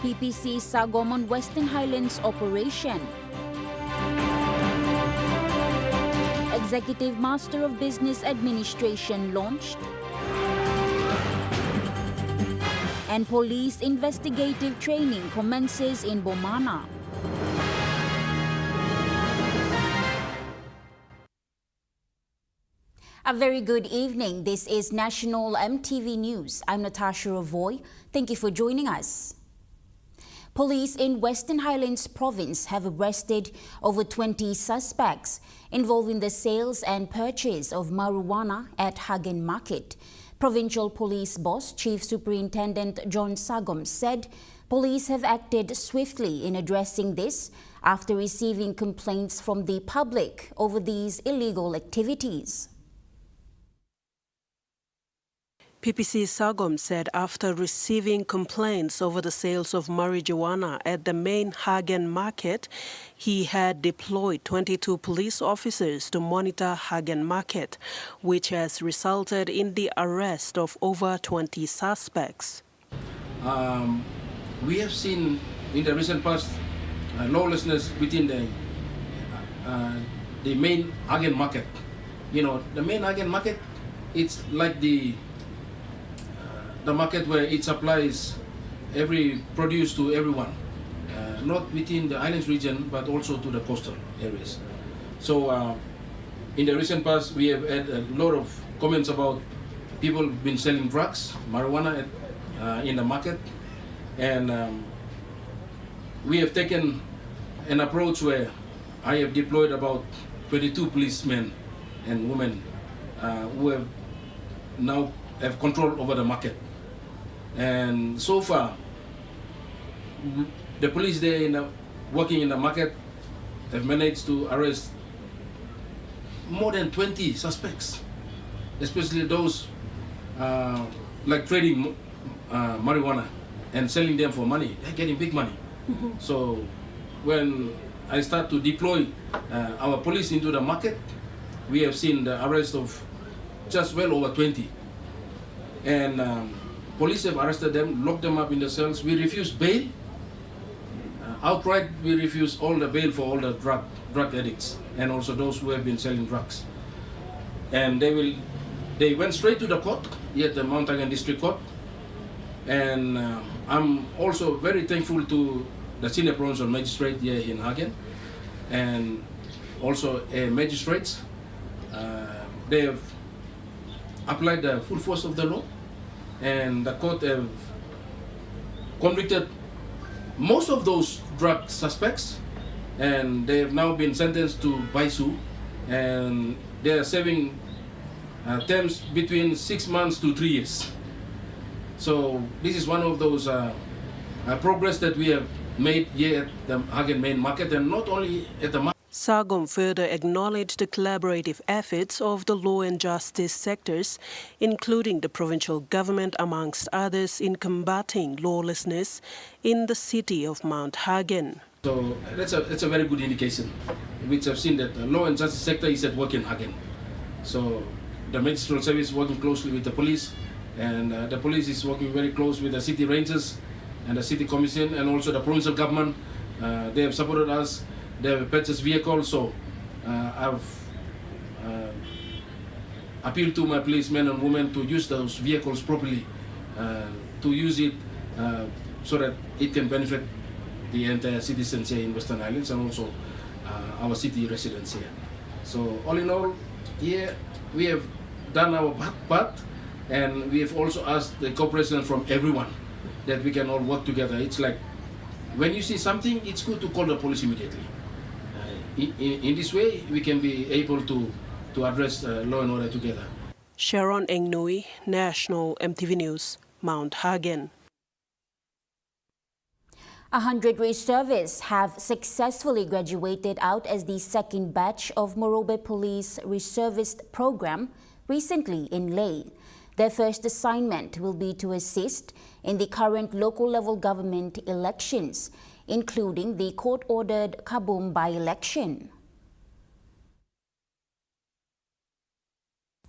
PPC Sagom on Western Highlands operation. Executive Master of Business Administration launched. And police investigative training commences in Bomana. A very good evening. This is National Emtv News. I'm Natasha Ravoy. Thank you for joining us. Police in Western Highlands Province have arrested over 20 suspects involving the sales and purchase of marijuana at Hagen Market. Provincial Police Boss Chief Superintendent John Sagom said police have acted swiftly in addressing this after receiving complaints from the public over these illegal activities. PPC Sagom said after receiving complaints over the sales of marijuana at the main Hagen Market, he had deployed 22 police officers to monitor Hagen Market, which has resulted in the arrest of over 20 suspects. We have seen in the recent past lawlessness within the main Hagen Market. You know, the main Hagen Market, it's like the market where it supplies every produce to everyone, not within the Highlands region, but also to the coastal areas. So in the recent past, we have had a lot of comments about people been selling drugs, marijuana in the market, and we have taken an approach where I have deployed about 22 policemen and women who have now have control over the market. And so far, the police there working in the market have managed to arrest more than 20 suspects, especially those like trading marijuana and selling them for money. They're getting big money. So when I start to deploy our police into the market, we have seen the arrest of just well over 20. And police have arrested them, locked them up in the cells. We refuse bail. Outright, we refuse all the bail for all the drug addicts and also those who have been selling drugs. And they went straight to the court, here at the Mount Hagen District Court. And I'm also very thankful to the senior provincial magistrate here in Hagen and also magistrates. They have applied the full force of the law, and the court have convicted most of those drug suspects, and they have now been sentenced to Baisu, and they are serving terms between 6 months to 3 years. So this is one of those progress that we have made here at the Hagen main market, and not only at the market. Sagom further acknowledged the collaborative efforts of the law and justice sectors, including the provincial government amongst others, in combating lawlessness in the city of Mount Hagen. So that's a very good indication, which I've seen that the law and justice sector is at work in Hagen. So the magistrate service is working closely with the police, and the police is working very close with the city rangers and the city commission, and also the provincial government. They have supported us. They have purchased vehicles, so I've appealed to my policemen and women to use those vehicles properly, to use it so that it can benefit the entire citizens here in Western Highlands and also our city residents here. So all in all, here we have done our part, and we have also asked the cooperation from everyone that we can all work together. It's like when you see something, it's good to call the police immediately. In this way, we can be able to address law and order together. Sharon Engnui, National Emtv News, Mount Hagen. 100 reservists have successfully graduated out as the second batch of Morobe Police Reservist Program recently in Leh. Their first assignment will be to assist in the current local level government elections, including the court-ordered Kaboom by-election.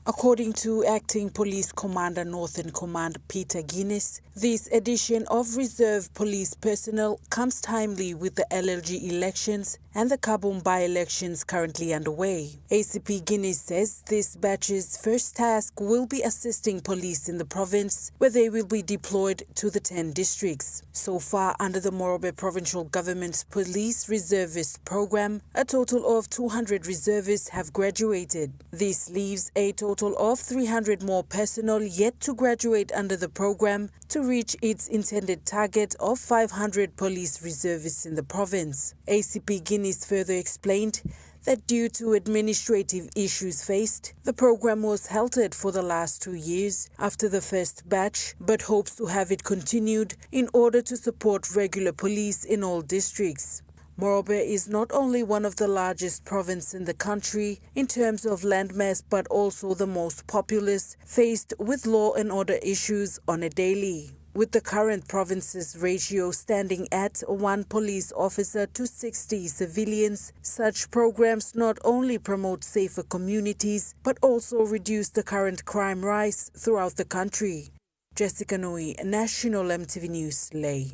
According to Acting Police Commander Northern Command Peter Guinness, this addition of reserve police personnel comes timely with the LLG elections and the Kabum by-elections currently underway. ACP Guinness says this batch's first task will be assisting police in the province, where they will be deployed to the 10 districts. So far, under the Morobe Provincial Government's Police Reservist Program, a total of 200 reservists have graduated. This leaves a total of 300 more personnel yet to graduate under the program to reach its intended target of 500 police reservists in the province. ACP Guinness further explained that due to administrative issues faced, the program was halted for the last 2 years after the first batch, but hopes to have it continued in order to support regular police in all districts. Morobe is not only one of the largest provinces in the country in terms of landmass, but also the most populous, faced with law and order issues on a daily. With the current province's ratio standing at 1 police officer to 60 civilians, such programs not only promote safer communities, but also reduce the current crime rise throughout the country. Jessica Nui, National Emtv News, Lay.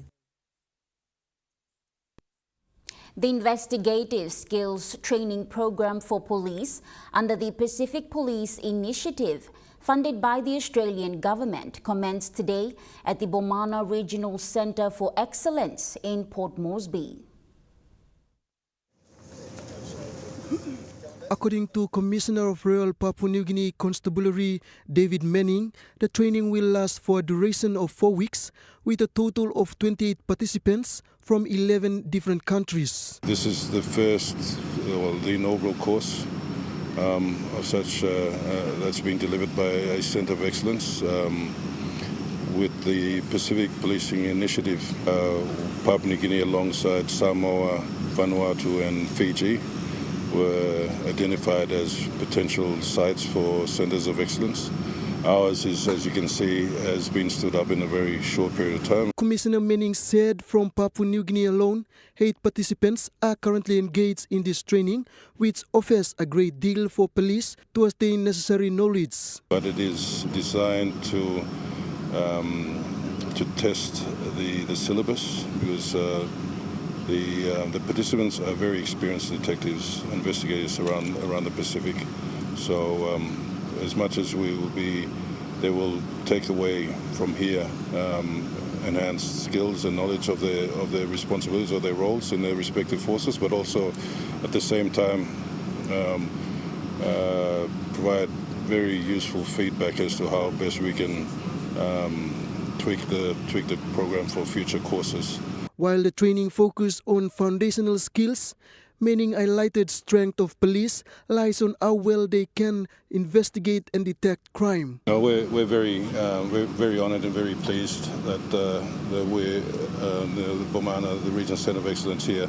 The Investigative Skills Training Program for Police under the Pacific Police Initiative, funded by the Australian Government, commenced today at the Bomana Regional Centre for Excellence in Port Moresby. According to Commissioner of Royal Papua New Guinea Constabulary David Manning, the training will last for a duration of 4 weeks with a total of 28 participants from 11 different countries. This is the first, the inaugural course of such that's being delivered by a Centre of Excellence with the Pacific Policing Initiative. Papua New Guinea alongside Samoa, Vanuatu and Fiji were identified as potential sites for centres of excellence. Ours is, as you can see, has been stood up in a very short period of time. Commissioner Manning said from Papua New Guinea alone, 8 participants are currently engaged in this training, which offers a great deal for police to attain necessary knowledge. But it is designed to test the syllabus, because the participants are very experienced detectives, investigators around the Pacific. So as much as they will take away from here enhanced skills and knowledge of their responsibilities or their roles in their respective forces, but also at the same time provide very useful feedback as to how best we can tweak the program for future courses. While the training focused on foundational skills, Manning highlighted strength of police lies on how well they can investigate and detect crime. We're very honoured and very pleased that the Bomana, the Regional Centre of Excellence here,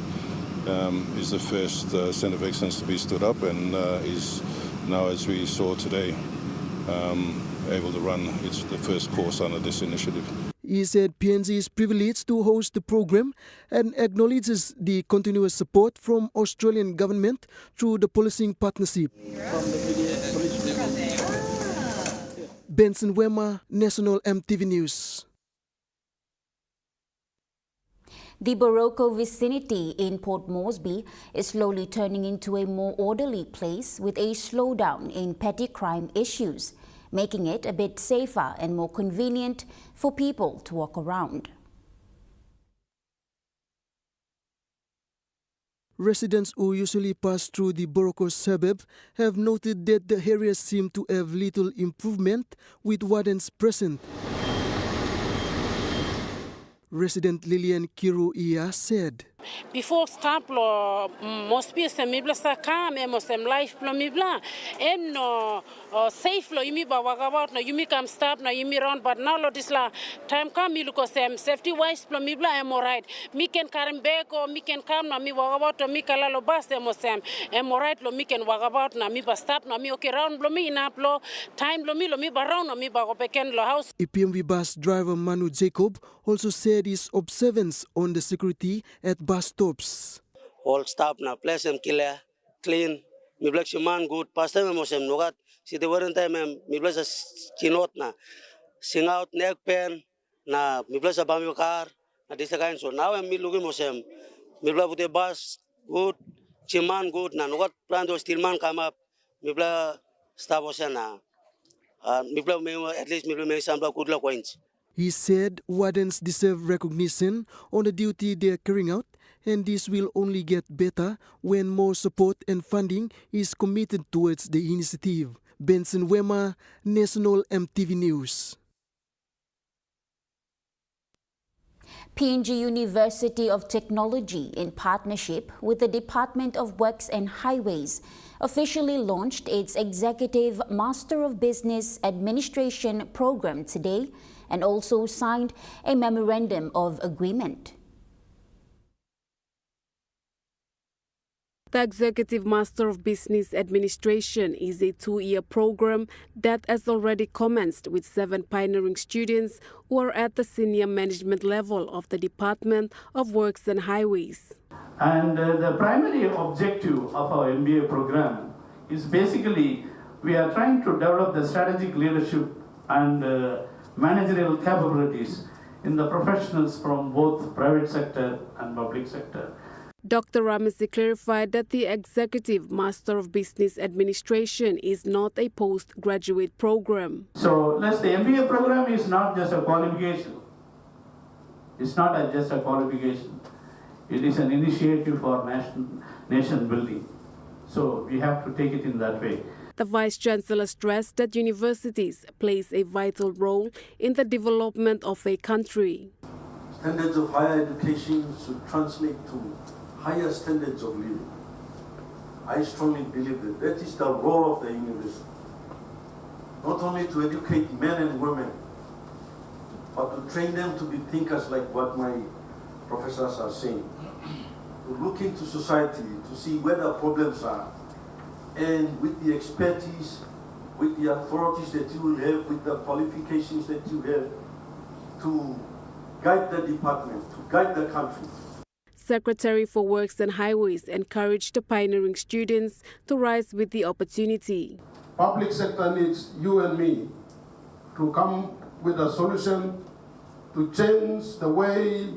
is the first Centre of Excellence to be stood up, and is now, as we saw today, able to run the first course under this initiative. He said PNG is privileged to host the program and acknowledges the continuous support from Australian government through the policing partnership. Benson Wema, National Emtv News. The Boroko vicinity in Port Moresby is slowly turning into a more orderly place with a slowdown in petty crime issues, making it a bit safer and more convenient for people to walk around. Residents who usually pass through the Boroko suburb have noted that the area seems to have little improvement with wardens present. Resident Lilian Kiru Ia said, Before start lo must be semibla sa kam em life lo mibla em no safe lo yumi ba wagabout no yumi kam stop no yumi round, but now lo this la time kam mi luko sem safety wise lo mibla em alright mi ken karim beko mi ken kam na mi wagabout mi kala lo bas em alright lo mi ken wagabout na mi ba stop na mi okay round lo mi inap lo time lo mi ba round no mi ba go peken lo house. EPMV bus driver Manu Jacob also said his observance on the security at bus stops. All staff na place and clean mi blak man good pasta me mosem nugat si te waran time mi blak sa chinot na sing out neck pen na mi blak sa bami car na this kind so now mi looking mosem mi blak pute bus good chiman good na nugat plan do steel man come up mi blak stop osena mi blak me at least mi blak me some good luck coins. He said wardens deserve recognition on the duty they are carrying out, and this will only get better when more support and funding is committed towards the initiative. Benson Wema, National Emtv News. PNG University of Technology, in partnership with the Department of Works and Highways, officially launched its Executive Master of Business Administration program today and also signed a memorandum of agreement. The Executive Master of Business Administration is a 2-year program that has already commenced with 7 pioneering students who are at the senior management level of the Department of Works and Highways. And the primary objective of our MBA program is basically we are trying to develop the strategic leadership and managerial capabilities in the professionals from both private sector and public sector. Dr. Ramesy clarified that the Executive Master of Business Administration is not a postgraduate program. So, the MBA program is not just a qualification. It's not just a qualification. It is an initiative for nation building. So, we have to take it in that way. The Vice-Chancellor stressed that universities plays a vital role in the development of a country. Standards of higher education should translate to higher standards of living. I strongly believe that that is the role of the university. Not only to educate men and women, but to train them to be thinkers like what my professors are saying. To look into society, to see where the problems are, and with the expertise, with the authorities that you will have, with the qualifications that you have, to guide the department, to guide the country. Secretary for Works and Highways encouraged the pioneering students to rise with the opportunity. Public sector needs you and me to come with a solution to change the way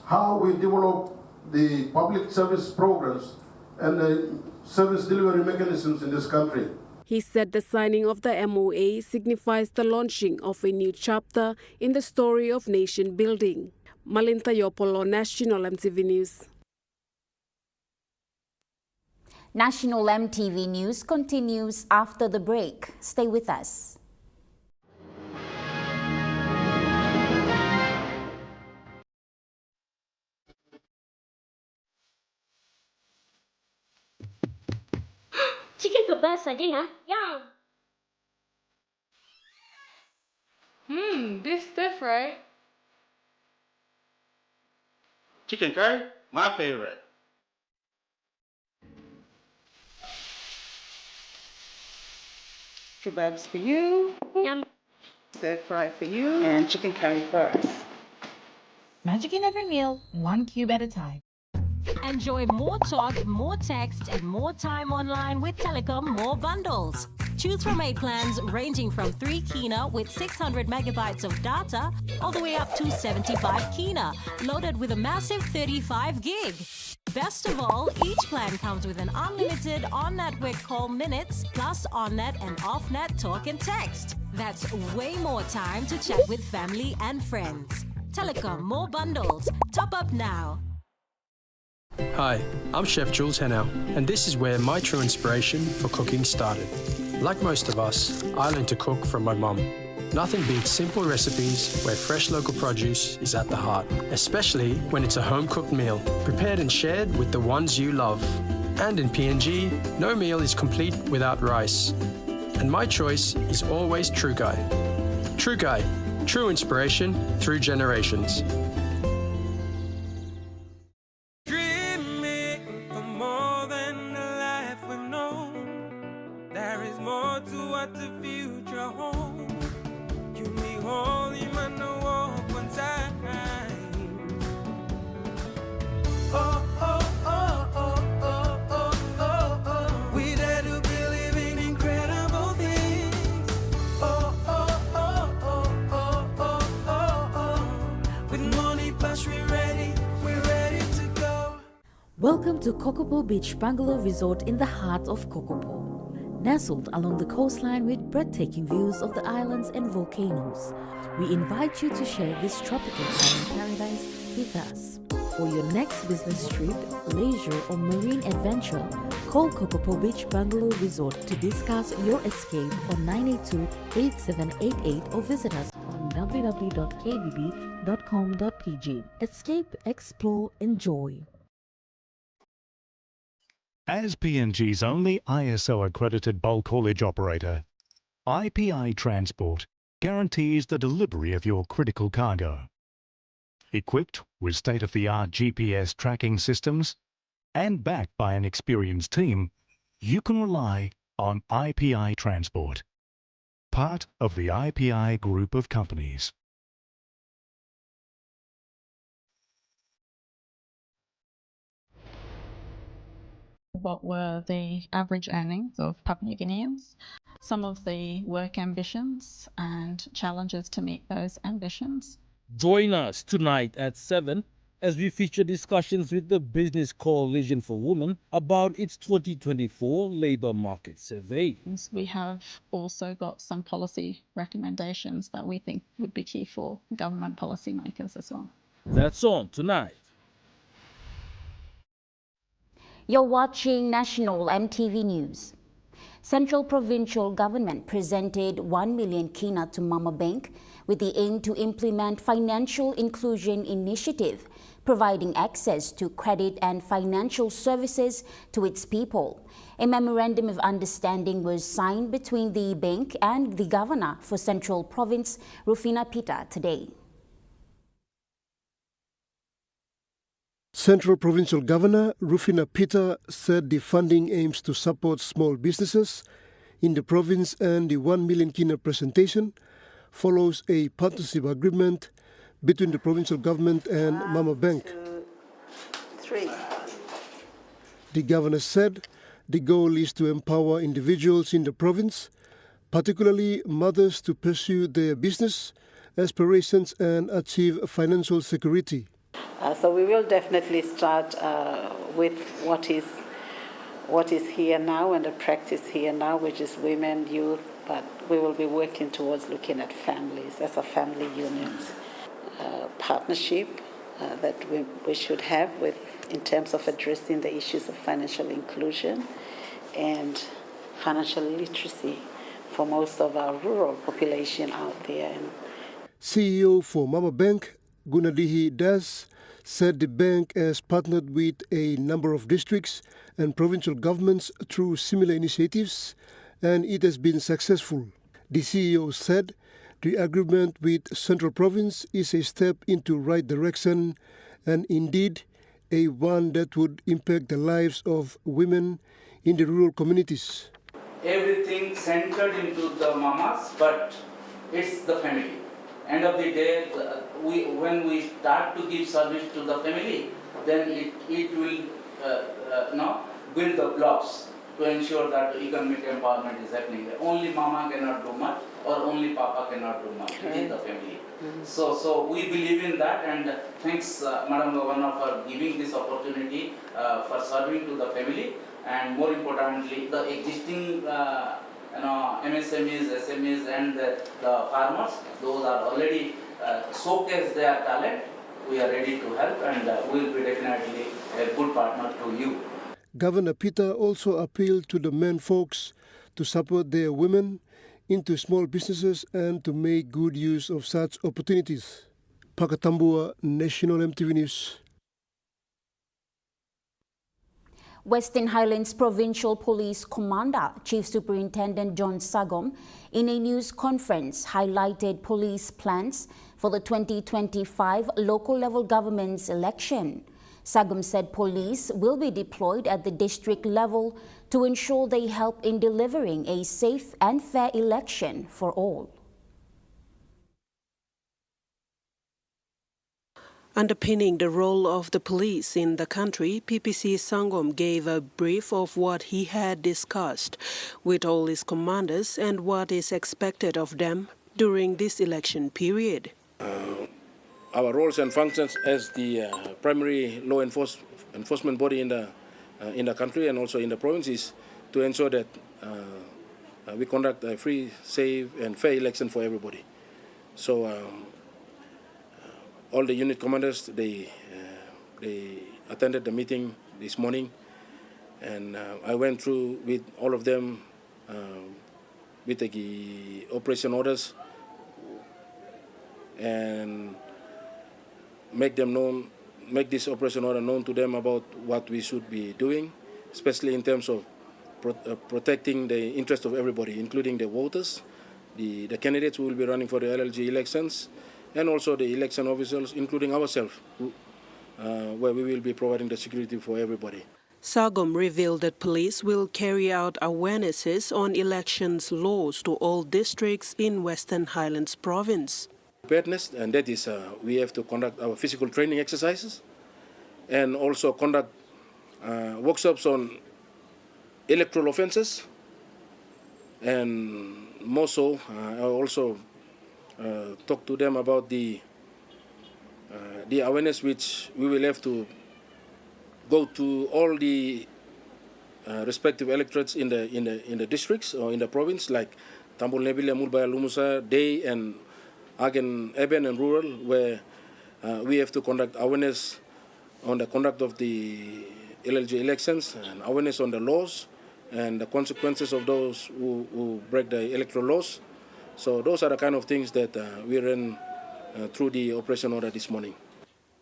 how we develop the public service programs and the service delivery mechanisms in this country. He said the signing of the MOA signifies the launching of a new chapter in the story of nation building. Malinta Yopolo, National Emtv News. National Emtv News continues after the break. Stay with us. Chicken kebab saja ya? Yum. This different. Chicken curry, my favorite. Kebabs for you. Yum. Stir fry for you. And chicken curry for us. Magic in every meal, 1 cube at a time. Enjoy more talk, more text, and more time online with Telecom More Bundles. Choose from 8 plans ranging from 3 kina with 600 megabytes of data all the way up to 75 kina, loaded with a massive 35 gig. Best of all, each plan comes with an unlimited on-network call minutes plus on-net and off-net talk and text. That's way more time to chat with family and friends. Telecom More Bundles. Top up now. Hi, I'm Chef Jules Hennow, and this is where my true inspiration for cooking started. Like most of us, I learned to cook from my mum. Nothing beats simple recipes where fresh local produce is at the heart, especially when it's a home-cooked meal, prepared and shared with the ones you love. And in PNG, no meal is complete without rice. And my choice is always True Guy. True Guy, true inspiration through generations. We that With money plus we're ready to go. Welcome to Kokopo Beach Bungalow Resort in the heart of Kokopo. Nestled along the coastline with breathtaking views of the islands and volcanoes, we invite you to share this tropical island paradise with us. For your next business trip, leisure or marine adventure, call Kokopo Beach Bungalow Resort to discuss your escape on 982-8788 or visit us on www.kbb.com.pg. Escape, explore, enjoy. As PNG's only ISO-accredited bulk haulage operator, IPI Transport guarantees the delivery of your critical cargo. Equipped with state-of-the-art GPS tracking systems and backed by an experienced team, you can rely on IPI Transport, part of the IPI group of companies. What were the average earnings of Papua New Guineans, some of the work ambitions and challenges to meet those ambitions. Join us tonight at 7 as we feature discussions with the Business Coalition for Women about its 2024 labour market survey. We have also got some policy recommendations that we think would be key for government policymakers as well. That's on tonight. You're watching National Emtv News. Central Provincial Government presented 1 million kina to Mama Bank with the aim to implement Financial Inclusion Initiative, providing access to credit and financial services to its people. A memorandum of understanding was signed between the bank and the Governor for Central Province, Rufina Pita, today. Central Provincial Governor Rufina Pita said the funding aims to support small businesses in the province, and the 1 million kina presentation follows a partnership agreement between the provincial government and Mama Bank. 1, 2, 3. The governor said the goal is to empower individuals in the province, particularly mothers, to pursue their business aspirations and achieve financial security. So we will definitely start with what is here now and the practice here now, which is women, youth, but we will be working towards looking at families as a family unit. Partnership that we should have with in terms of addressing the issues of financial inclusion and financial literacy for most of our rural population out there. CEO for Mama Bank, Gunadihi Das, said the bank has partnered with a number of districts and provincial governments through similar initiatives, and it has been successful. The CEO said the agreement with Central Province is a step into right direction and indeed a one that would impact the lives of women in the rural communities. Everything centered into the mamas, but it's the family. End of the day, when we start to give service to the family, then it will build the blocks to ensure that economic empowerment is happening. Only mama cannot do much, or only papa cannot do much. It is the family. So we believe in that, and thanks, Madam Governor, for giving this opportunity for serving to the family, and more importantly, the existing MSMEs, SMEs, and the farmers. Those are already showcased their talent. We are ready to help, and we will be definitely a good partner to you. Governor Pita also appealed to the men folks to support their women into small businesses and to make good use of such opportunities. Pakatambua, National Emtv News. Western Highlands Provincial Police Commander Chief Superintendent John Sagom, in a news conference, highlighted police plans for the 2025 local level government's election. Sagom said police will be deployed at the district level to ensure they help in delivering a safe and fair election for all. Underpinning the role of the police in the country, PPC Sangom gave a brief of what he had discussed with all his commanders and what is expected of them during this election period. our roles and functions as the primary law enforcement body in the country and also in the province is to ensure that we conduct a free, safe, and fair election for everybody. So all the unit commanders, they attended the meeting this morning, and I went through with all of them with the operation orders and make this operation order known to them about what we should be doing, especially in terms of protecting the interest of everybody, including the voters, the candidates who will be running for the LLG elections, and also the election officials, including ourselves, where we will be providing the security for everybody. Sargom revealed that police will carry out awarenesses on elections laws to all districts in Western Highlands province. Preparedness, and that is we have to conduct our physical training exercises and also conduct workshops on electoral offences, and more so I also talk to them about the awareness which we will have to go to all the respective electorates in the districts or in the province, like Tambul Nebila, Mulbaya, Lumusa, Day, and Hagen, Urban and rural, where we have to conduct awareness on the conduct of the LLG elections and awareness on the laws and the consequences of those who break the electoral laws. So those are the kind of things that we ran through the operation order this morning.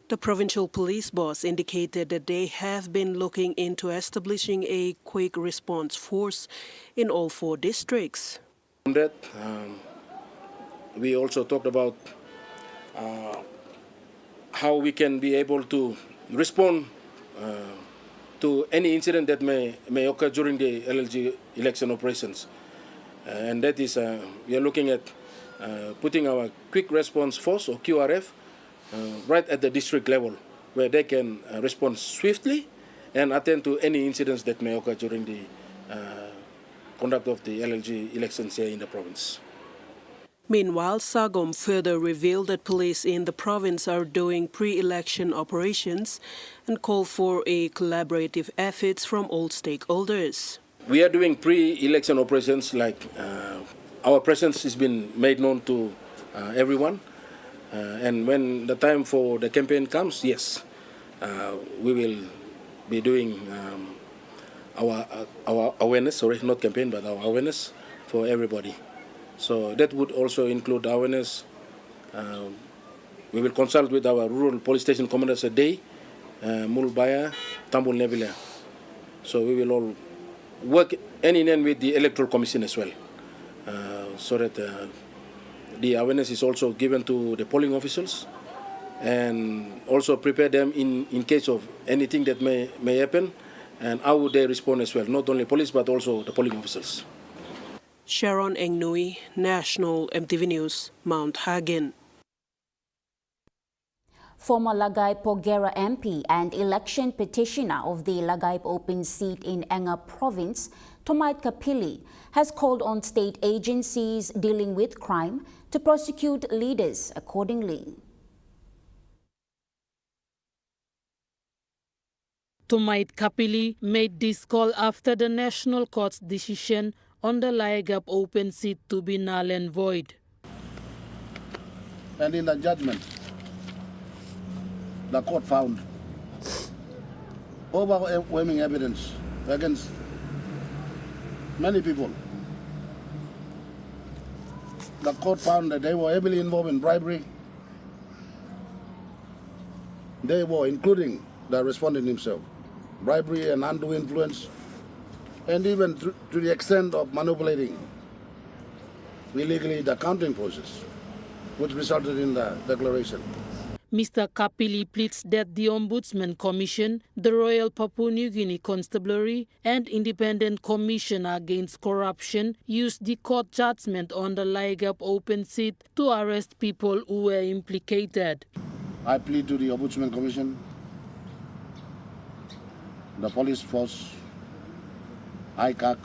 The provincial police boss indicated that they have been looking into establishing a quick response force in all 4 districts. On that, we also talked about how we can be able to respond to any incident that may occur during the LLG election operations. And that is, we are looking at putting our quick response force, or QRF, right at the district level, where they can respond swiftly and attend to any incidents that may occur during the conduct of the LLG elections here in the province. Meanwhile, Sargom further revealed that police in the province are doing pre-election operations and called for a collaborative efforts from all stakeholders. We are doing pre-election operations, like our presence has been made known to everyone. And when the time for the campaign comes, yes, we will be doing our awareness, sorry, not campaign, but our awareness for everybody. So that would also include awareness. We will consult with our rural police station commanders a day, Mulbaya, Tambul Nebila. So we will all work hand in hand with the Electoral Commission as well, so that the awareness is also given to the polling officials, and also prepare them in case of anything that may happen, and how would they respond as well, not only police but also the polling officials. Sharon Engnui, National Emtv News, Mount Hagen. Former Lagaip Porgera MP and election petitioner of the Lagaip open seat in Enga province, Tomait Kapili, has called on state agencies dealing with crime to prosecute leaders accordingly. Tomait Kapili made this call after the National Court's decision on the Lagaip open seat to be null and void. And in the judgment, the court found overwhelming evidence against many people. The court found that they were heavily involved in bribery. They were, including the respondent himself, bribery and undue influence, and even to the extent of manipulating illegally the counting process, which resulted in the declaration. Mr. Kapili pleads that the Ombudsman Commission, the Royal Papua New Guinea Constabulary, and Independent Commission Against Corruption used the court judgment on the Lagaip open seat to arrest people who were implicated. I plead to the Ombudsman Commission, the police force, ICAC,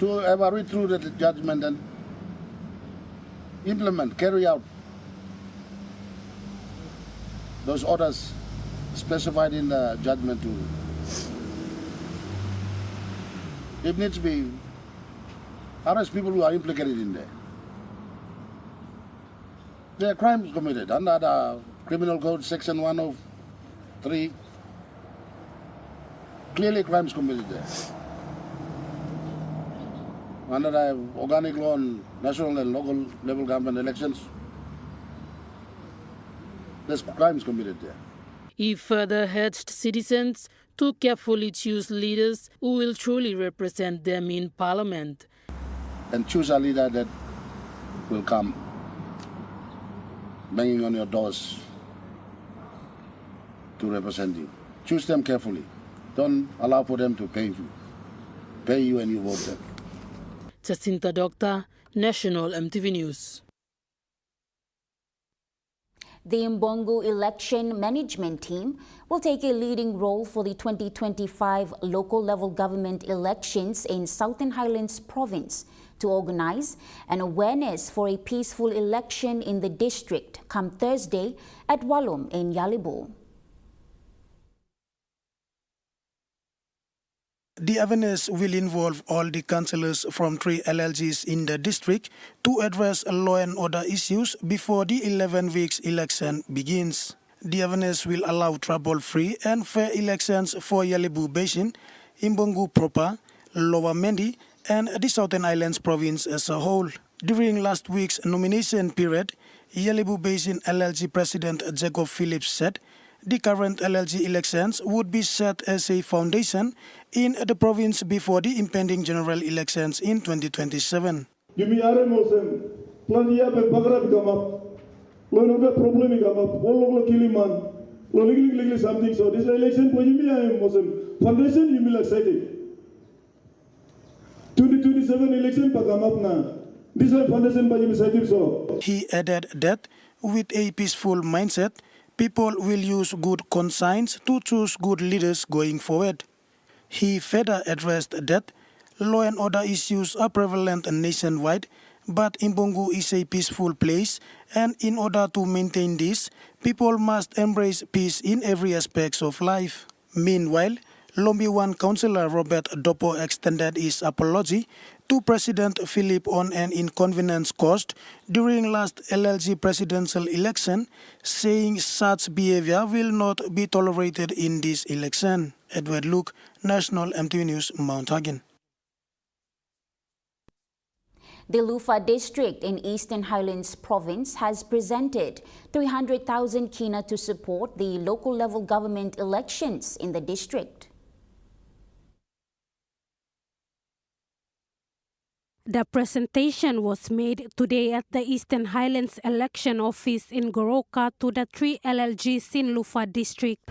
to ever read through the judgment and implement, carry out those orders specified in the judgment to, it needs to be, arrest people who are implicated in there. There are crimes committed under the Criminal Code Section 103. Clearly crimes committed there. Under the organic law on national and local level government elections, there's crimes committed there. He further urged citizens to carefully choose leaders who will truly represent them in Parliament. And choose a leader that will come banging on your doors to represent you. Choose them carefully. Don't allow for them to pay you and you vote them. Jacinta Doctor, National MTV News. The Mbongo Election Management Team will take a leading role for the 2025 local level government elections in Southern Highlands Province to organize an awareness for a peaceful election in the district come Thursday at Walum in Yalibo. The awareness will involve all the councillors from 3 LLGs in the district to address law and order issues before the 11 weeks election begins. The awareness will allow trouble-free and fair elections for Yalibu Basin, Mbongo proper, Lower Mendi, and the Southern Highlands province as a whole. During last week's nomination period, Yalibu Basin LLG President Jacob Phillips said the current LLG elections would be set as a foundation in the province before the impending general elections in 2027. Something. So this election for foundation you will excited. 2027 election pagamapna. This is foundation by so. He added that with a peaceful mindset, people will use good conscience to choose good leaders going forward. He further addressed that law and order issues are prevalent nationwide, but Mbongo is a peaceful place, and in order to maintain this, people must embrace peace in every aspect of life. Meanwhile, Lombi 1 Councillor Robert Dopo extended his apology to President Philip on an inconvenience caused during last LLG presidential election, saying such behavior will not be tolerated in this election. Edward Luke, National MTV News, Mount Hagen. The Lufa district in Eastern Highlands Province has presented 300,000 kina to support the local level government elections in the district. The presentation was made today at the Eastern Highlands Election Office in Boroko to the 3 LLGs in Lufa district.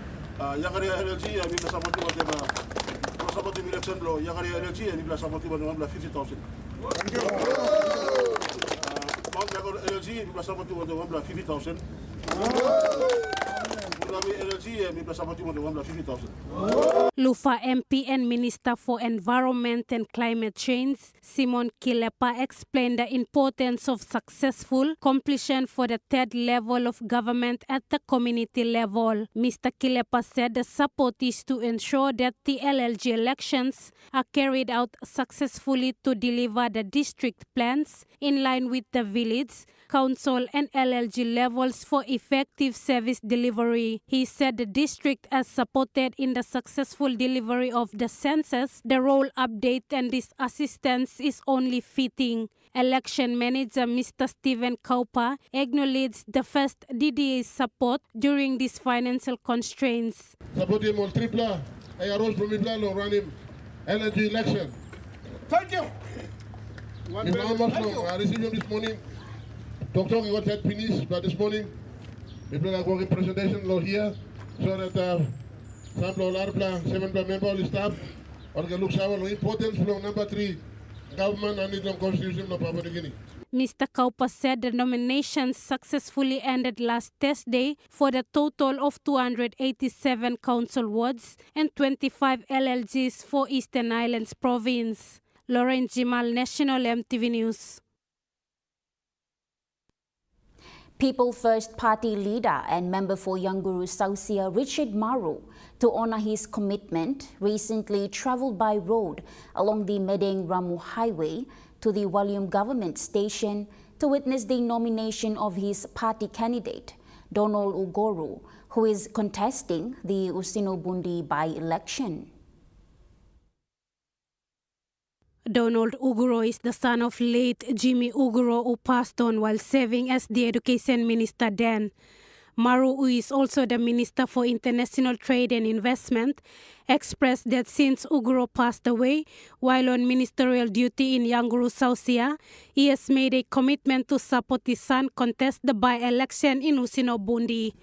Lufa MP and Minister for Environment and Climate Change, Simon Kilepa, explained the importance of successful completion for the third level of government at the community level. Mr. Kilepa said the support is to ensure that the LLG elections are carried out successfully to deliver the district plans in line with the village, council and LLG levels for effective service delivery. He said the district has supported in the successful delivery of the census, the role update, and this assistance is only fitting. Election Manager Mr. Stephen Kaupa acknowledged the first DDA support during these financial constraints. Supporting all tripla, I arose from Iblalo running LNG election. Thank you. I received him this morning. Talk we got that finished, but this morning people are going presentation law here so that some law 7 member of the staff or can look at the importance from number 3 government and the constitution of Papua New Guinea. Mr. Kaupa said the nominations successfully ended last Thursday for the total of 287 council wards and 25 LLGs for Eastern Highlands Province. Lauren Jimal, National MTV News. People First Party leader and member for Yanguru Sausia Richard Maru, to honor his commitment, recently travelled by road along the Medeng Ramu Highway to the Walium government station to witness the nomination of his party candidate, Donald Ugoro, who is contesting the Usinobundi by-election. Donald Ugoro is the son of late Jimmy Ugoro, who passed on while serving as the education minister then. Maru, who is also the Minister for International Trade and Investment, expressed that since Ugoro passed away while on ministerial duty in Yanguru Sausia, he has made a commitment to support his son contest the by-election in Usinobundi.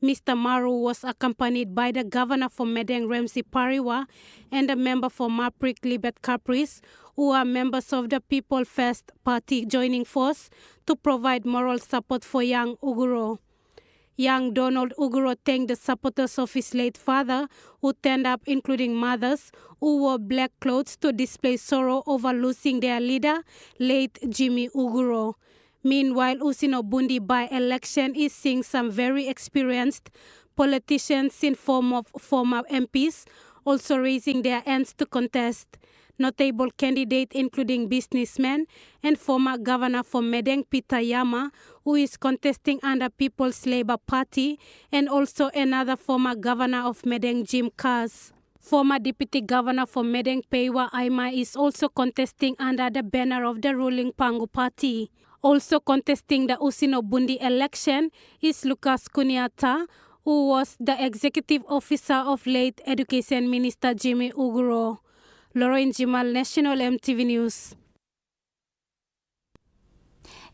Mr. Maru was accompanied by the governor for Medeng Ramsey Pariwa and a member for Maprik Libet Caprice, who are members of the People First Party joining force to provide moral support for young Ugoro. Young Donald Ugoro thanked the supporters of his late father, who turned up, including mothers who wore black clothes to display sorrow over losing their leader, late Jimmy Ugoro. Meanwhile, Usinobundi by-election is seeing some very experienced politicians in form of former MPs also raising their hands to contest. Notable candidates including businessman and former governor for Medeng Peter Yama, who is contesting under People's Labour Party, and also another former governor of Medeng Jim Kaz. Former deputy governor for Medeng Peiwa Aima is also contesting under the banner of the ruling Pangu Party. Also contesting the Usinobundi election is Lucas Kuniata, who was the executive officer of late Education Minister Jimmy Ugoro. Lauren Jimal, National Emtv News.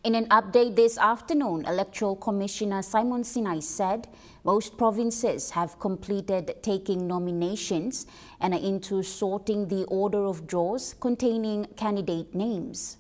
In an update this afternoon, Electoral Commissioner Simon Sinai said most provinces have completed taking nominations and are into sorting the order of draws containing candidate names.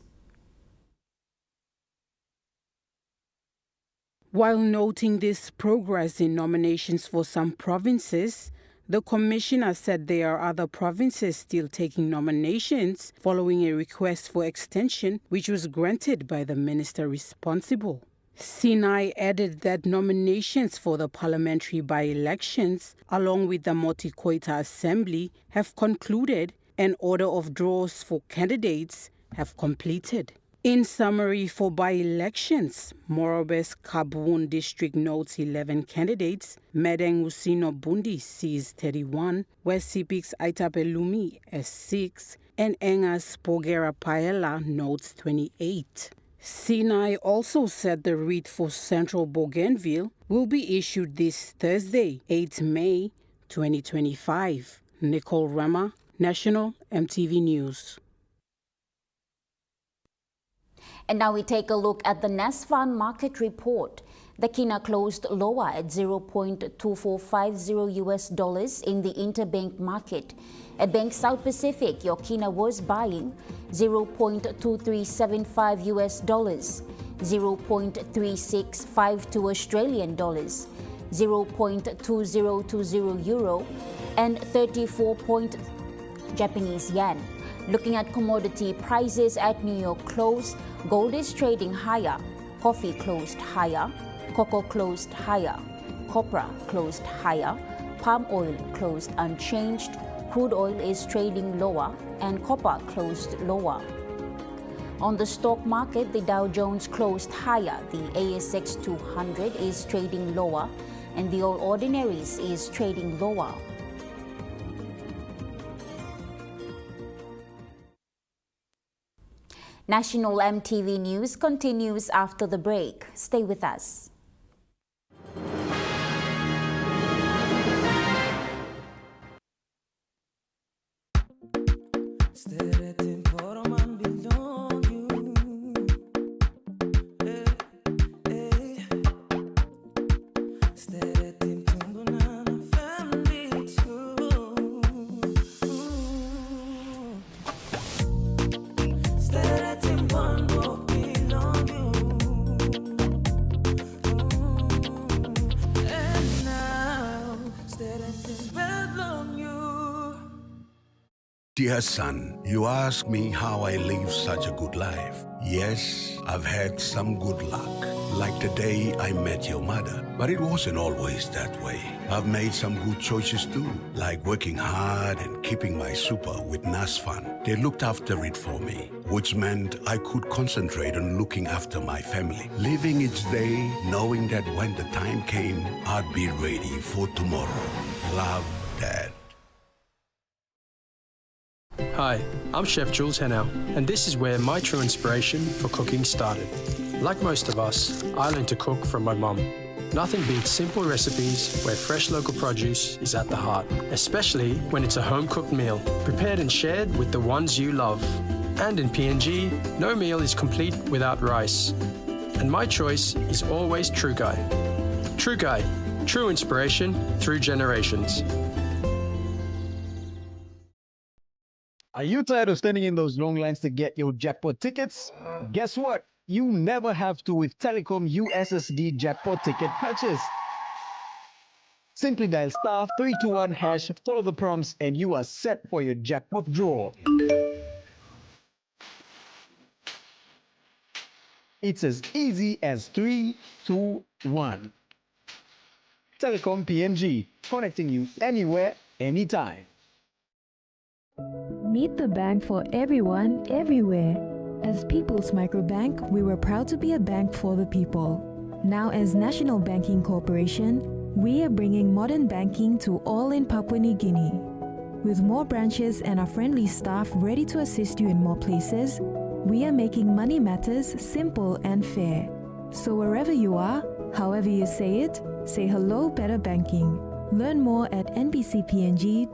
While noting this progress in nominations for some provinces, the Commissioner said there are other provinces still taking nominations following a request for extension which was granted by the minister responsible. Sinai added that nominations for the parliamentary by-elections along with the Motikoita Assembly have concluded and order of draws for candidates have completed. In summary, for by-elections, Morobes Kabun District notes 11 candidates, Medeng Usinobundi sees 31, West Sipix Aitapelumi as 6, and Engas Pogera Paella notes 28. Sinai also said the writ for Central Bougainville will be issued this Thursday, 8 May 2025. Nicole Rama, National Emtv News. And now we take a look at the Nasfan market report. The kina closed lower at $0.2450 in the interbank market. At Bank South Pacific, your kina was buying $0.2375, $0.3652 Australian dollars, 0.2020 euro, and 34 Japanese yen. Looking at commodity prices at New York close, gold is trading higher, coffee closed higher, cocoa closed higher, copra closed higher, palm oil closed unchanged, crude oil is trading lower, and copper closed lower. On the stock market, the Dow Jones closed higher, the ASX 200 is trading lower, and the All Ordinaries is trading lower. National Emtv News continues after the break. Stay with us. Dear son, you ask me how I live such a good life. Yes, I've had some good luck. like the day I met your mother. But it wasn't always that way. I've made some good choices too, like working hard and keeping my super with NASFAN. They looked after it for me, which meant I could concentrate on looking after my family, living each day knowing that when the time came, I'd be ready for tomorrow. Love, Dad. Hi, I'm Chef Jules Henao, and this is where my true inspiration for cooking started. Like most of us, I learned to cook from my mum. Nothing beats simple recipes where fresh local produce is at the heart, especially when it's a home-cooked meal, prepared and shared with the ones you love. And in PNG, no meal is complete without rice. And my choice is always True Guy. True Guy, true inspiration through generations. Are you tired of standing in those long lines to get your jackpot tickets? Guess what? You never have to with Telecom USSD jackpot ticket purchase. Simply dial *321#, follow the prompts, and you are set for your jackpot draw. It's as easy as 3, 2, 1. Telecom PNG, connecting you anywhere, anytime. Meet the bank for everyone, everywhere. As People's Microbank, we were proud to be a bank for the people. Now as National Banking Corporation, we are bringing modern banking to all in Papua New Guinea. With more branches and our friendly staff ready to assist you in more places, we are making money matters simple and fair. So wherever you are, however you say it, say hello better banking. Learn more at nbcpng.com.pg.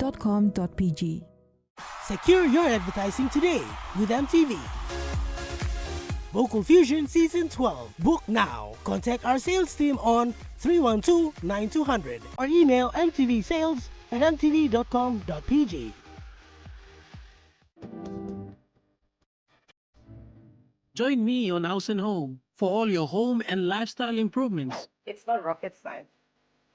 Secure your advertising today with Emtv. Vocal Fusion Season 12. Book now. Contact our sales team on 312-9200 or email mtvsales@mtv.com.pg. Join me on House and Home for all your home and lifestyle improvements. It's not rocket science.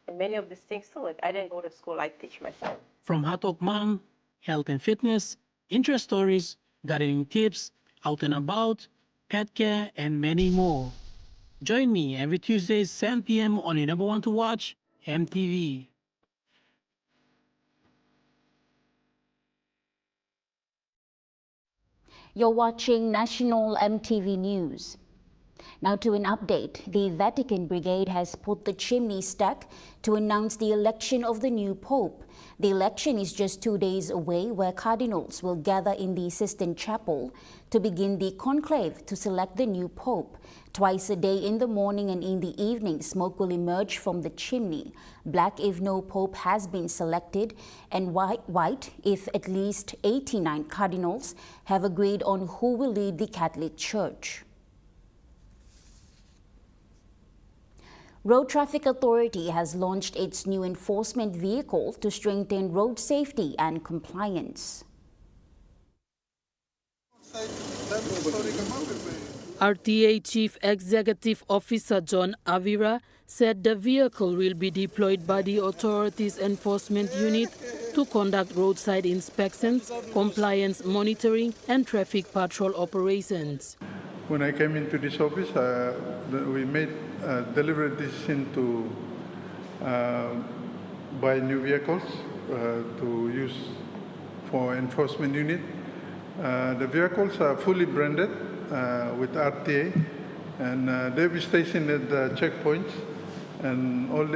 And many of these things too, I didn't go to school, I teach myself. From Hatok Mom, health and fitness, interest stories, gardening tips, out and about, pet care, and many more. Join me every Tuesday 7 p.m. on your number one to watch, MTV. You're watching National MTV News. Now to an update. The Vatican Brigade has put the chimney stack to announce the election of the new Pope. The election is just 2 days away, where cardinals will gather in the Sistine Chapel to begin the conclave to select the new Pope. Twice a day in the morning and in the evening, smoke will emerge from the chimney. Black if no Pope has been selected, and white if at least 89 cardinals have agreed on who will lead the Catholic Church. Road Traffic Authority has launched its new enforcement vehicle to strengthen road safety and compliance. RTA Chief Executive Officer John Avira said the vehicle will be deployed by the authority's enforcement unit to conduct roadside inspections, compliance monitoring, and traffic patrol operations. When I came into this office, we made a deliberate decision to buy new vehicles to use for enforcement unit. The vehicles are fully branded with RTA, and they'll be stationed at the checkpoints and all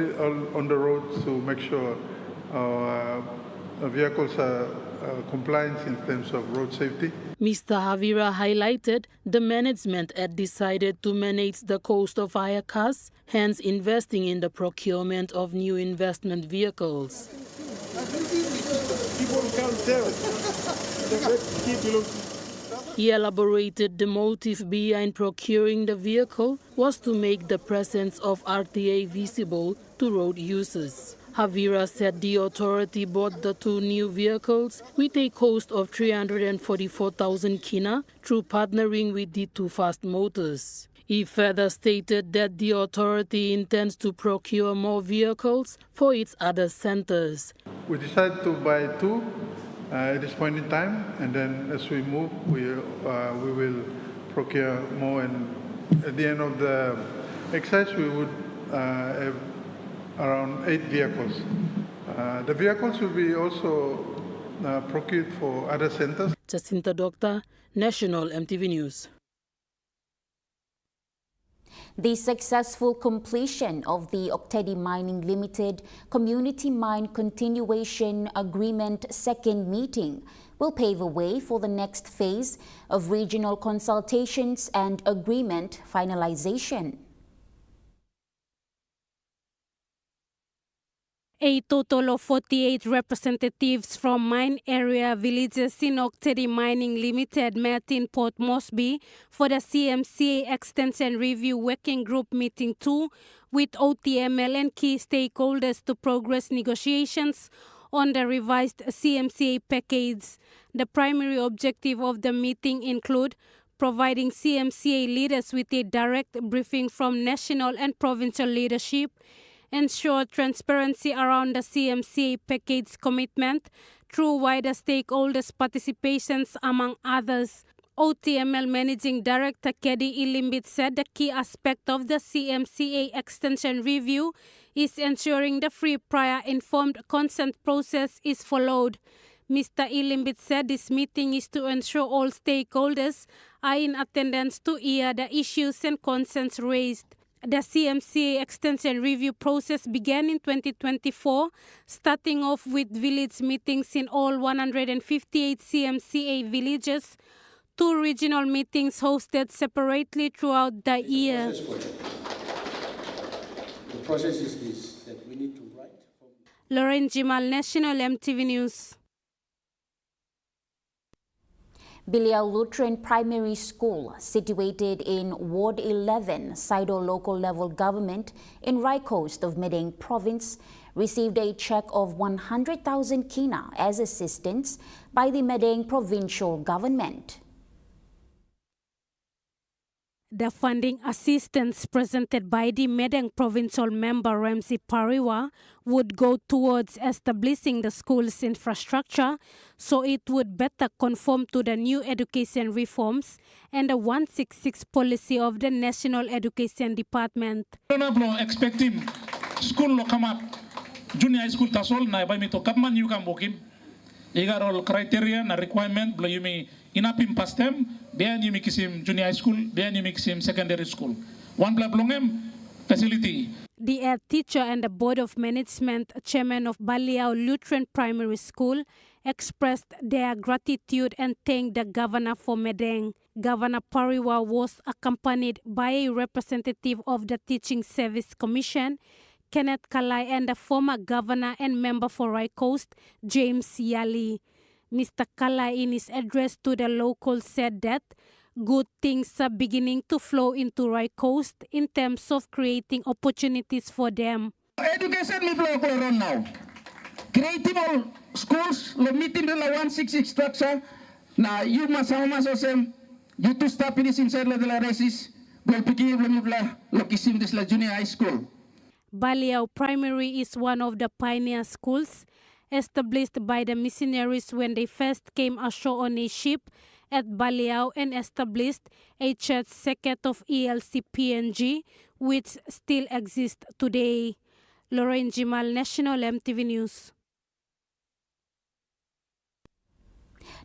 on the road to make sure our vehicles are compliant in terms of road safety. Mr. Havira highlighted the management had decided to manage the cost of hire cars, hence investing in the procurement of new investment vehicles. He elaborated the motive behind procuring the vehicle was to make the presence of RTA visible to road users. Havira said the authority bought the two new vehicles with a cost of 344,000 kina through partnering with the Too Fast Motors. He further stated that the authority intends to procure more vehicles for its other centers. We decided to buy two at this point in time, and then as we move, we will procure more, and at the end of the exercise, we would have around 8 vehicles. The vehicles will be also procured for other centers. Jacinta Doctor, National MTV News. The successful completion of the Oktedi Mining Limited Community Mine Continuation Agreement second meeting will pave a way for the next phase of regional consultations and agreement finalization. A total of 48 representatives from mine area villages in Oktedi Mining Limited met in Port Moresby for the CMCA Extension Review Working Group Meeting 2 with OTML and key stakeholders to progress negotiations on the revised CMCA package. The primary objective of the meeting include providing CMCA leaders with a direct briefing from national and provincial leadership, ensure transparency around the CMCA package commitment through wider stakeholders' participations, among others. OTML Managing Director Kedi Ilimbit said the key aspect of the CMCA extension review is ensuring the free, prior, informed consent process is followed. Mr. Ilimbit said this meeting is to ensure all stakeholders are in attendance to hear the issues and concerns raised. The CMCA extension review process began in 2024, starting off with village meetings in all 158 CMCA villages, 2 regional meetings hosted separately throughout the year. The process is this, that we need to write. Lauren Jimal, National MTV News. Biliao Lutheran Primary School, situated in Ward 11, Saido Local Level Government in Rai Coast of Madang Province, received a check of 100,000 kina as assistance by the Madang Provincial Government. The funding assistance presented by the Madang Provincial Member Ramsey Pariwa would go towards establishing the school's infrastructure so it would better conform to the new education reforms and the 166 policy of the National Education Department. Expecting school to come up, junior high school tasol na iba mito kapman you can book him. Iga all criteria na requirement blo yumi inapim pastem then you make him junior high school then you make him secondary school. One bla blongem facility. The head teacher and the Board of Management Chairman of Biliao Lutheran Primary School expressed their gratitude and thanked the Governor for Madang. Governor Pariwa was accompanied by a representative of the Teaching Service Commission, Kenneth Kalai, and the former governor and member for Rai Coast, James Yali. Mr. Kalai, in his address to the locals, said that good things are beginning to flow into Rai Coast in terms of creating opportunities for them. Education mi flow ko ron now. Creating all schools, lo meeting de la 166 structure na you masama sosem you to stop in inside la de la resis gol piki lo mi bla lo kisim des la junior high school. Biliao Primary is one of the pioneer schools established by the missionaries when they first came ashore on a ship at Biliao and established a church second of ELC PNG, which still exists today. Lauren Jimal, National MTV News.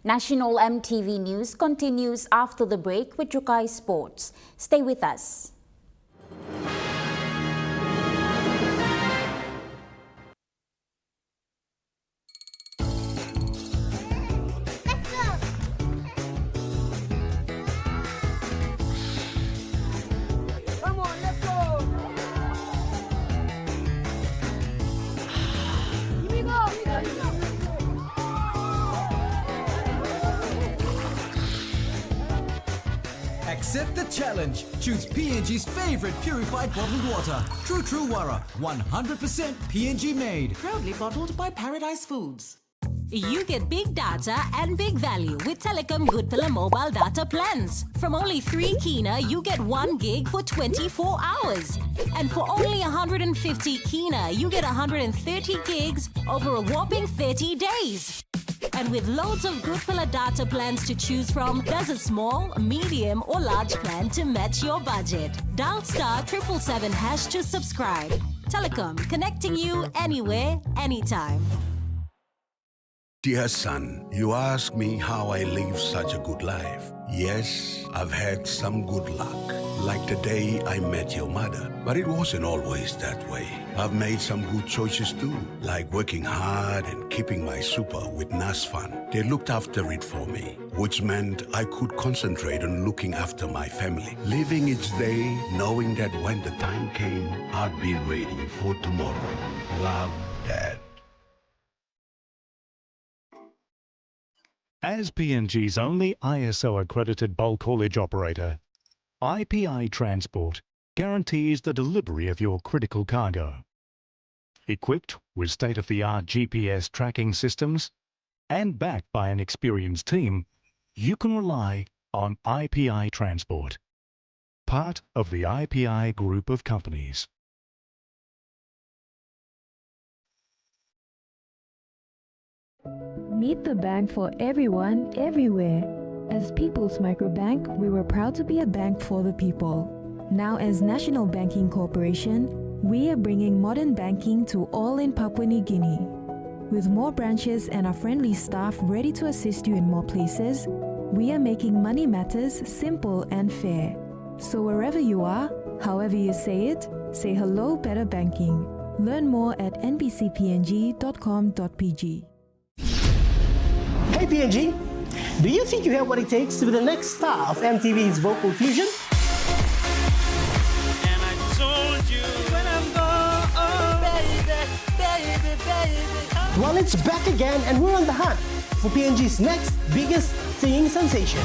National MTV News continues after the break with Rukai Sports. Stay with us. Accept the challenge. Choose PNG's favorite purified bottled water. True Wara, 100% PNG made. Proudly bottled by Paradise Foods. You get big data and big value with Telecom Good Pillar mobile data plans. From only 3 kina, you get 1 gig for 24 hours. And for only 150 kina, you get 130 gigs over a whopping 30 days. And with loads of good pillar data plans to choose from, there's a small, medium or large plan to match your budget. Dial *777# to subscribe. Telecom, connecting you anywhere, anytime. Dear son, you ask me how I live such a good life. Yes, I've had some good luck, like the day I met your mother. But it wasn't always that way. I've made some good choices too, like working hard and keeping my super with NASFAN. They looked after it for me, which meant I could concentrate on looking after my family. Living each day, knowing that when the time came, I'd be ready for tomorrow. Love, Dad. As PNG's only ISO-accredited bulk haulage operator, IPI Transport guarantees the delivery of your critical cargo. Equipped with state-of-the-art GPS tracking systems and backed by an experienced team, you can rely on IPI Transport, part of the IPI group of companies. Meet the bank for everyone, everywhere. As People's Microbank, we were proud to be a bank for the people. Now as National Banking Corporation, we are bringing modern banking to all in Papua New Guinea. With more branches and our friendly staff ready to assist you in more places, we are making money matters simple and fair. So wherever you are, however you say it, say hello better banking. Learn more at nbcpng.com.pg. Hey PNG, do you think you have what it takes to be the next star of MTV's Vocal Fusion? And I told you when I'm gone, baby. Well, it's back again and we're on the hunt for PNG's next biggest singing sensation.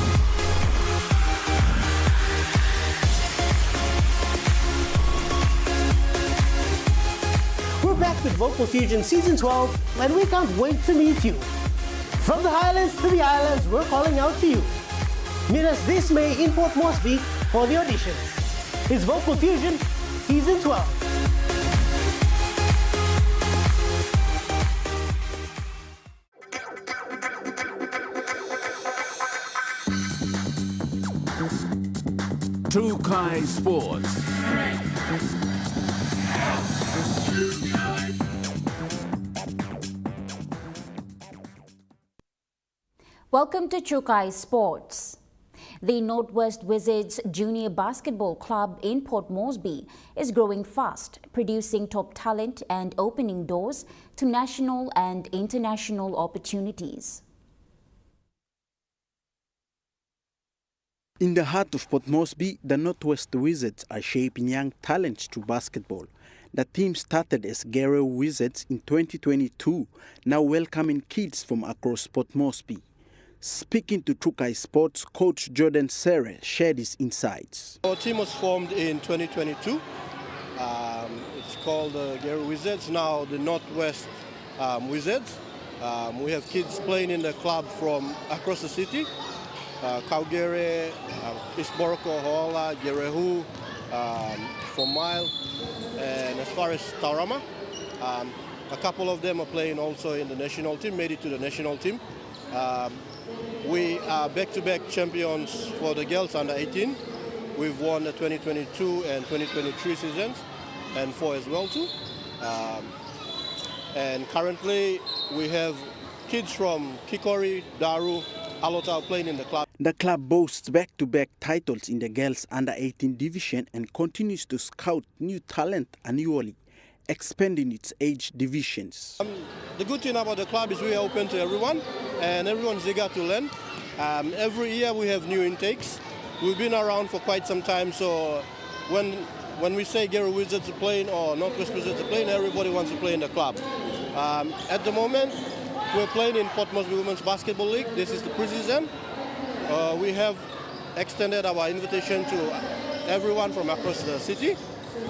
We're back with Vocal Fusion Season 12 and we can't wait to meet you. From the Highlands to the Islands, we're calling out to you. Meet us this May in Port Moresby for the auditions. It's Vocal Fusion Season 12. Trukai Sports. Welcome to Trukai Sports. The Northwest Wizards Junior Basketball Club in Port Moresby is growing fast, producing top talent and opening doors to national and international opportunities. In the heart of Port Moresby, the Northwest Wizards are shaping young talents through basketball. The team started as Gero Wizards in 2022, now welcoming kids from across Port Moresby. Speaking to Trukai Sports, Coach Jordan Serre shared his insights. Our team was formed in 2022. It's called the Gero Wizards, now the Northwest Wizards. We have kids playing in the club from across the city. Kaugere, East Boroko, Hoala, Gerehu, 4 Mile, and as far as Taurama, a couple of them are playing also in the national team, made it to the national team. We are back-to-back champions for the girls under 18. We've won the 2022 and 2023 seasons, and 4 as well too. And currently we have kids from Kikori, Daru, Alota playing in the club. The club boasts back-to-back titles in the girls under 18 division and continues to scout new talent annually, expanding its age divisions. The good thing about the club is we are open to everyone and everyone's eager to learn. Every year we have new intakes. We've been around for quite some time, so when we say Gero Wizards are playing or Northwest Wizards are playing, everybody wants to play in the club. At the moment, we're playing in Port Moresby Women's Basketball League. This is the preseason. We have extended our invitation to everyone from across the city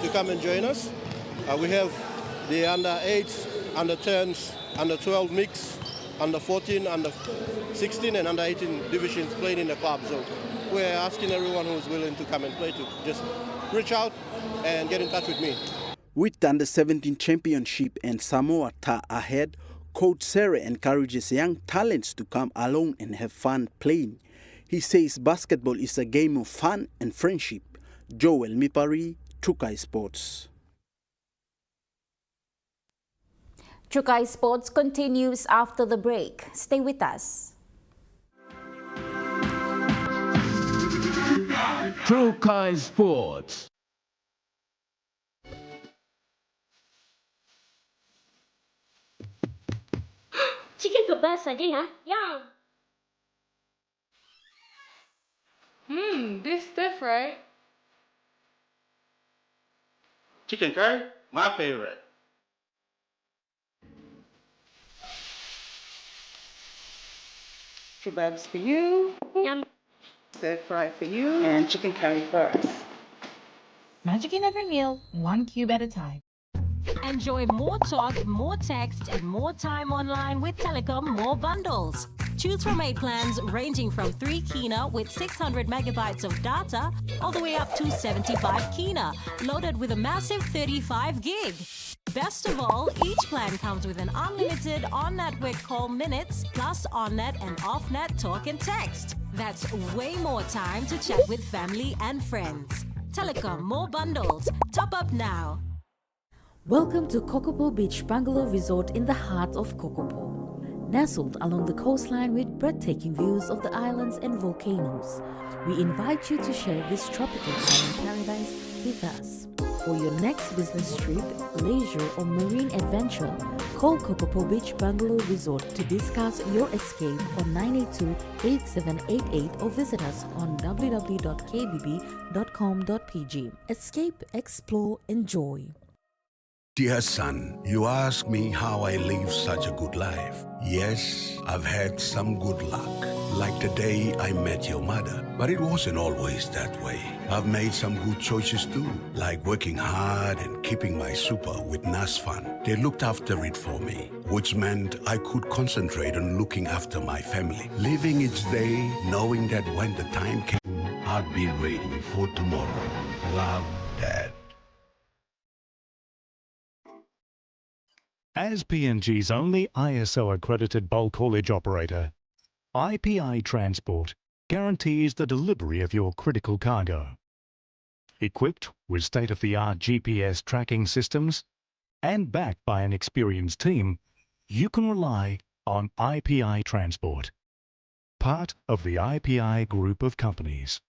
to come and join us. We have the under 8s, under 10s, under 12 mix, under 14, under 16 and under 18 divisions playing in the club. So we're asking everyone who's willing to come and play to just reach out and get in touch with me. With the under 17 championship and Samoa Ta ahead, Coach Sere encourages young talents to come along and have fun playing. He says basketball is a game of fun and friendship. Joel Mipari, Chukai Sports. Chukai Sports continues after the break. Stay with us. Chukai Sports. Chicken kebab saja ya? Yum! This different. Chicken curry, my favorite. Kebabs for you. Yum. Stir fry for you. And chicken curry for us. Magic in every meal, one cube at a time. Enjoy more talk, more text, and more time online with Telecom More Bundles. Choose from 8 plans ranging from 3 kina with 600 megabytes of data all the way up to 75 kina, loaded with a massive 35 gig. Best of all, each plan comes with an unlimited on-network call minutes plus on-net and off-net talk and text. That's way more time to chat with family and friends. Telecom More Bundles. Top up now. Welcome to Kokopo Beach Bungalow Resort in the heart of Kokopo. Nestled along the coastline with breathtaking views of the islands and volcanoes, we invite you to share this tropical island paradise with us. For your next business trip, leisure or marine adventure, call Kokopo Beach Bungalow Resort to discuss your escape on 982-8788 or visit us on www.kbb.com.pg. Escape, explore, enjoy. Dear son, you ask me how I live such a good life. Yes, I've had some good luck, like the day I met your mother. But it wasn't always that way. I've made some good choices too, like working hard and keeping my super with NASFAN. They looked after it for me, which meant I could concentrate on looking after my family. Living each day, knowing that when the time came, I'd be ready for tomorrow. Love, Dad. As PNG's only ISO-accredited bulk haulage operator, IPI Transport guarantees the delivery of your critical cargo. Equipped with state-of-the-art GPS tracking systems and backed by an experienced team, you can rely on IPI Transport, part of the IPI group of companies.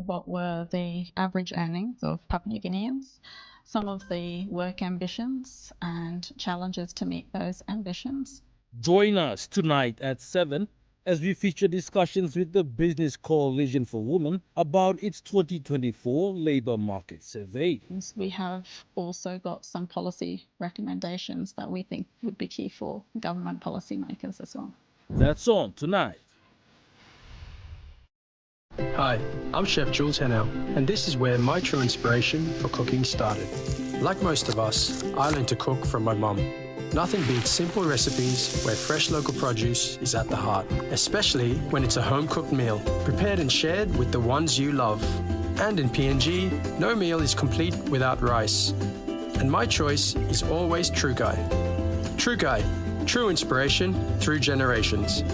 What were the average earnings of Papua New Guineans, some of the work ambitions and challenges to meet those ambitions. Join us tonight at 7 as we feature discussions with the Business Coalition for Women about its 2024 labour market survey. We have also got some policy recommendations that we think would be key for government policymakers as well. That's on tonight. Hi, I'm Chef Jules Hennell, and this is where my true inspiration for cooking started. Like most of us, I learned to cook from my mum. Nothing beats simple recipes where fresh local produce is at the heart, especially when it's a home-cooked meal, prepared and shared with the ones you love. And in PNG, no meal is complete without rice. And my choice is always Trukai. Trukai, true inspiration through generations.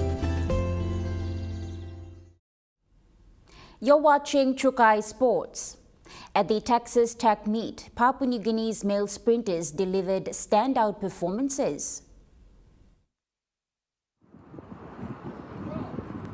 You're watching Chukai Sports. At the Texas Tech Meet, Papua New Guinea's male sprinters delivered standout performances.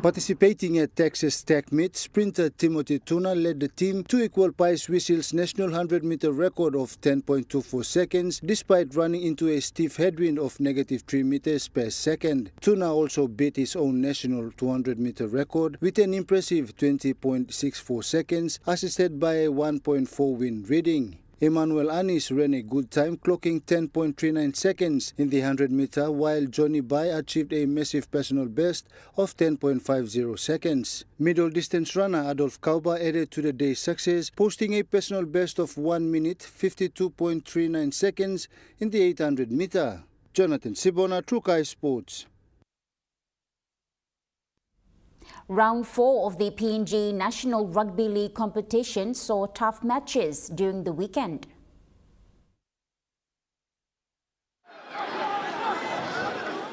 Participating at Texas Tech Meet, sprinter Timothy Tuna led the team to equal Pies Whistle's national 100-meter record of 10.24 seconds, despite running into a stiff headwind of -3 meters per second. Tuna also beat his own national 200-meter record with an impressive 20.64 seconds, assisted by a 1.4 wind reading. Emmanuel Anis ran a good time, clocking 10.39 seconds in the 100-meter, while Johnny Bai achieved a massive personal best of 10.50 seconds. Middle distance runner Adolf Kauba added to the day's success, posting a personal best of 1 minute 52.39 seconds in the 800-meter. Jonathan Sibona, Trukai Sports. Round 4 of the PNG National Rugby League competition saw tough matches during the weekend.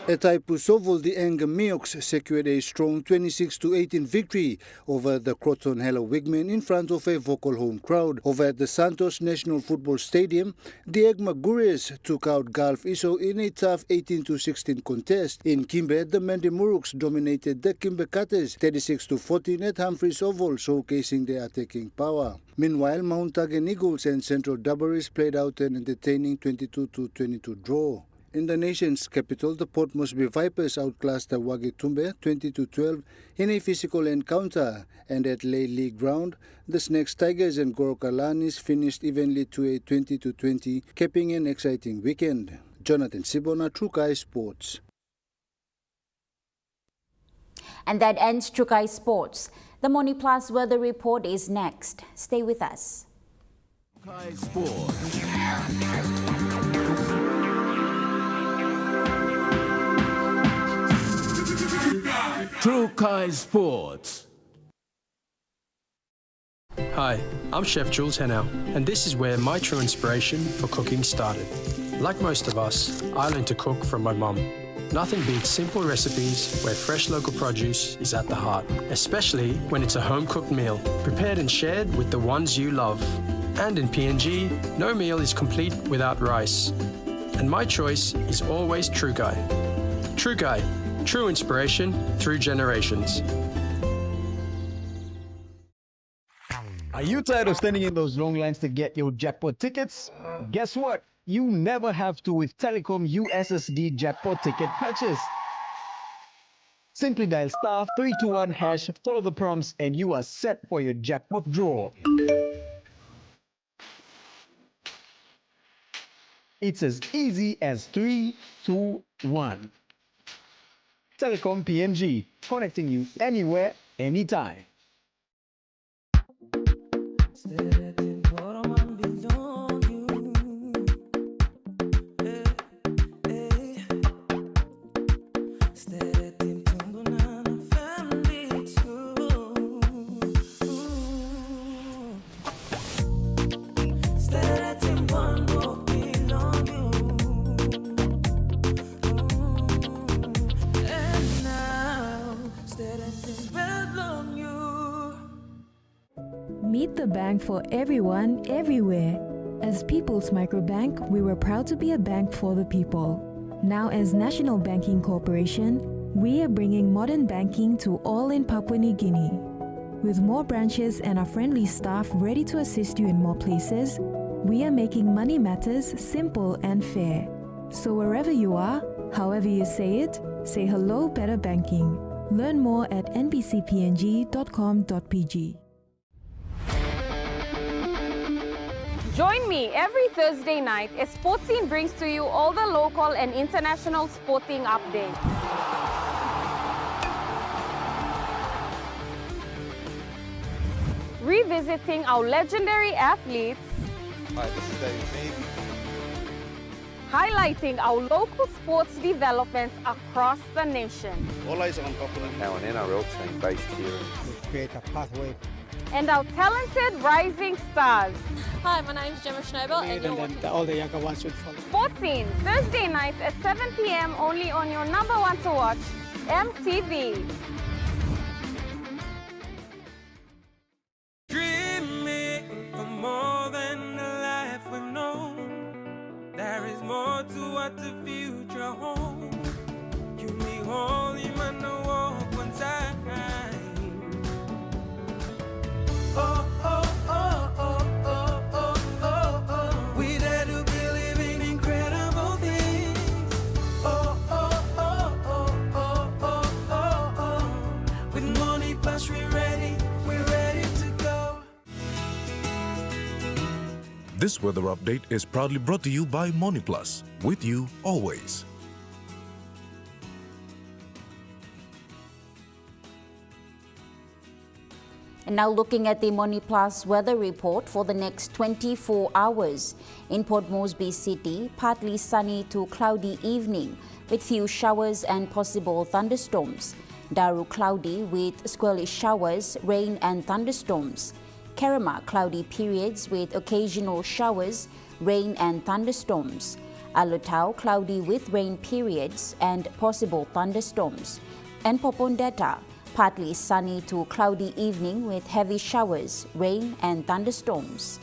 At Taipusovo, the Angamiokes secured a strong 26-18 victory over the Croton Hello Wigmen in front of a vocal home crowd. Over at the Santos National Football Stadium, the Egmagures took out Gulf Iso in a tough 18-16 contest. In Kimbe, the Mandimuruks dominated the Kimbe Cutters 36-14 at Humphreys Oval, showcasing their attacking power. Meanwhile, Mount Hagen Eagles and Central Dabaris played out an entertaining 22-22 draw. In the nation's capital, the Port Moresby Vipers outclassed the Wagitumbe 20-12 in a physical encounter, and at Lay League ground, the Snakes Tigers and Gorokalanis finished evenly to a 20-20, capping an exciting weekend. Jonathan Sibona, Trukai Sports. And that ends Trukai Sports. The Morning Plus weather report is next. Stay with us. Trukai Sports. Trukai Sports. Hi, I'm Chef Jules Hennell, and this is where my true inspiration for cooking started. Like most of us, I learned to cook from my mum. Nothing beats simple recipes where fresh local produce is at the heart, especially when it's a home-cooked meal, prepared and shared with the ones you love. And in PNG, no meal is complete without rice. And my choice is always Trukai. Trukai. True inspiration through generations. Are you tired of standing in those long lines to get your jackpot tickets? Guess what? You never have to with Telecom USSD jackpot ticket purchase. Simply dial *321#, follow the prompts, and you are set for your jackpot draw. It's as easy as 3, 2, 1. Telecom PNG, connecting you anywhere, anytime. Meet the bank for everyone, everywhere. As People's Microbank, we were proud to be a bank for the people. Now as National Banking Corporation, we are bringing modern banking to all in Papua New Guinea. With more branches and our friendly staff ready to assist you in more places, we are making money matters simple and fair. So wherever you are, however you say it, say hello better banking. Learn more at nbcpng.com.pg. Join me every Thursday night as Sports Scene brings to you all the local and international sporting updates. Revisiting our legendary athletes. Hi, this is David Mead. Highlighting our local sports developments across the nation. All eyes are on top of them. Now an NRL team based here. We create a pathway. And our talented rising stars. Hi, my name is Gemma Schnobel and you're watching. All the younger ones should follow. Sports Scene, Thursday nights at 7 p.m. only on your number one to watch, Emtv. Dreaming for more than the life we've known. There is more to what the future holds. You need holy man to walk one time. Oh, oh, oh, oh, oh, oh, oh, oh. We dare to believe in incredible things. Oh, oh, oh, oh, oh, oh, oh, oh. With money plus we're ready to go. This weather update is proudly brought to you by Money Plus, with you always. And now looking at the Money Plus weather report for the next 24 hours. In Port Moresby City, partly sunny to cloudy evening with few showers and possible thunderstorms. Daru cloudy with squally showers, rain and thunderstorms. Kerema cloudy periods with occasional showers, rain and thunderstorms. Alotau cloudy with rain periods and possible thunderstorms. And Popondetta partly sunny to cloudy evening with heavy showers, rain and thunderstorms.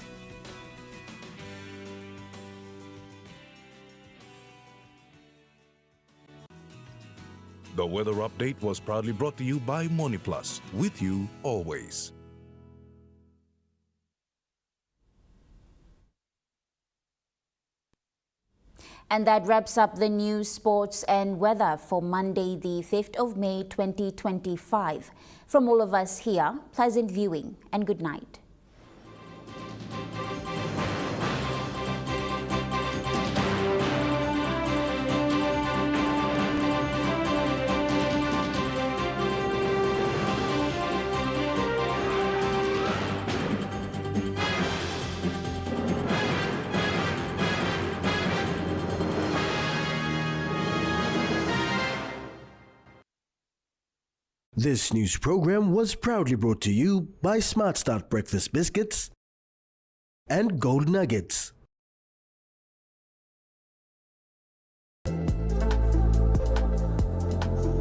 The weather update was proudly brought to you by MoneyPlus, with you always. And that wraps up the news, sports and weather for Monday, the 5th of May 2025. From all of us here, pleasant viewing and good night. This news program was proudly brought to you by Smart Start Breakfast Biscuits and Gold Nuggets.